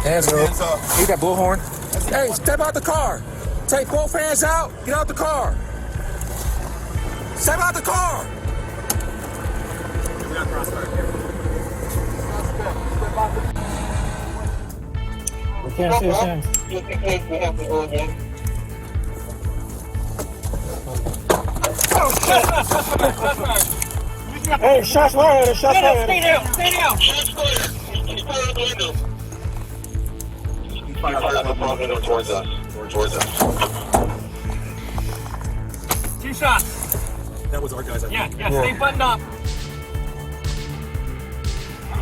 Hands up. Hear that bullhorn? Hey, step out the car. Take both hands out. Get out the car. Step out the car. We got crossfire. We can't see his hands. Oh, shit! Hey, shots fired. Shots fired. Stay down. Stay down. Shots fired. He's fired out the window. Fired out the front window towards us. Towards us. 2 shots. That was our guys. Yeah, stay buttoned up.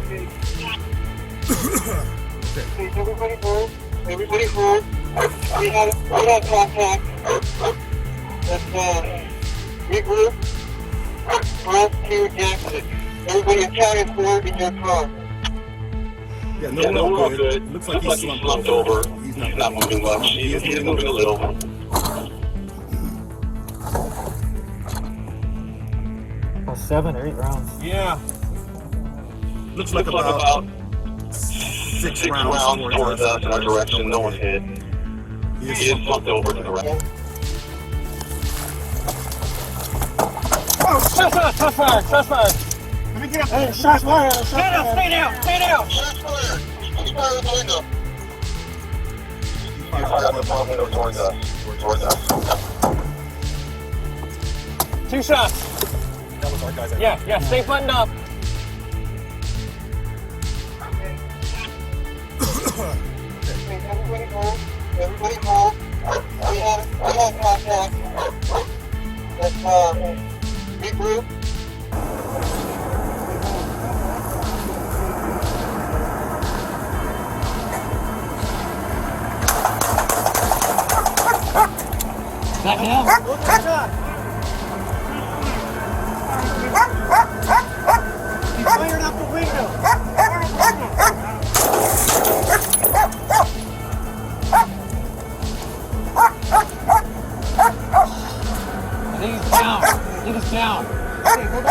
Okay. Everybody hold. Everybody hold. We have contact. Let's regroup. Cross to Jackson. Everybody accounted for in your car. Yeah, no, we're all good. Looks like he's slumped over. He's not moving much. He's moving a little. About 7 or 8 rounds. Yeah. Looks like about 6 rounds towards us in our direction. No one's hit. He is slumped over to the right. Oh, shots fired! Shots fired! Shots fired! Let me get up! Hey, shots fired! Shots fired! Stay down! Stay down! Shots fired! He's fired out the window. He's fired out the front window towards us. Towards us. 2 shots. That was our guys. Yeah, stay buttoned up. Everybody hold. Everybody hold. We have contact. Let's regroup. Back down. He fired out the window. I think he's down. I think he's down. Hey, hold on.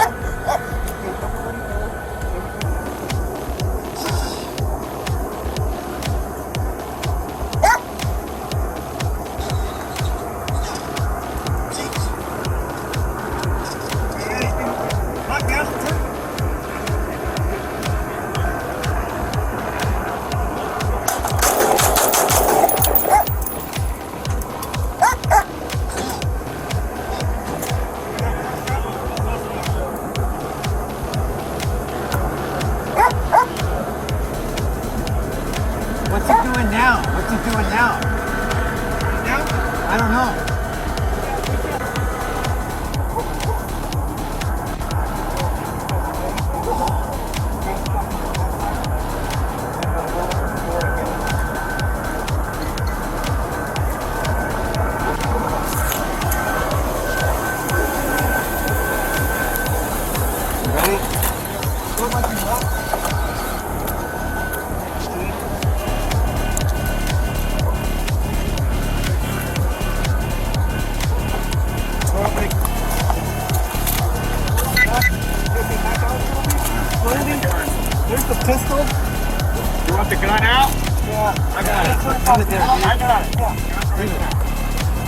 What's he doing now? What's he doing now? I don't know. Ready? Here's the pistol. You want the gun out? Yeah. I got it. I got it.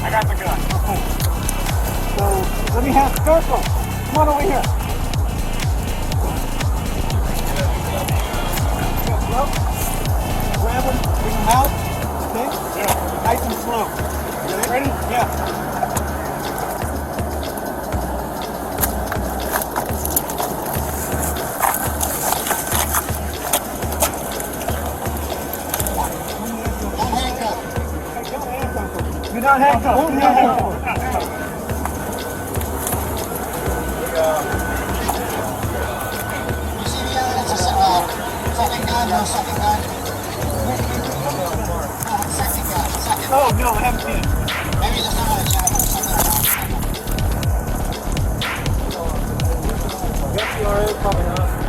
I got the gun. Okay. So let me have circle. Come on over here. Grab not handcuffed. Only handcuffed. You see the evidence of second gun, no second gun. No, second gun, second. Oh, no, empty. Maybe there's another channel or something. Yes, you are coming up.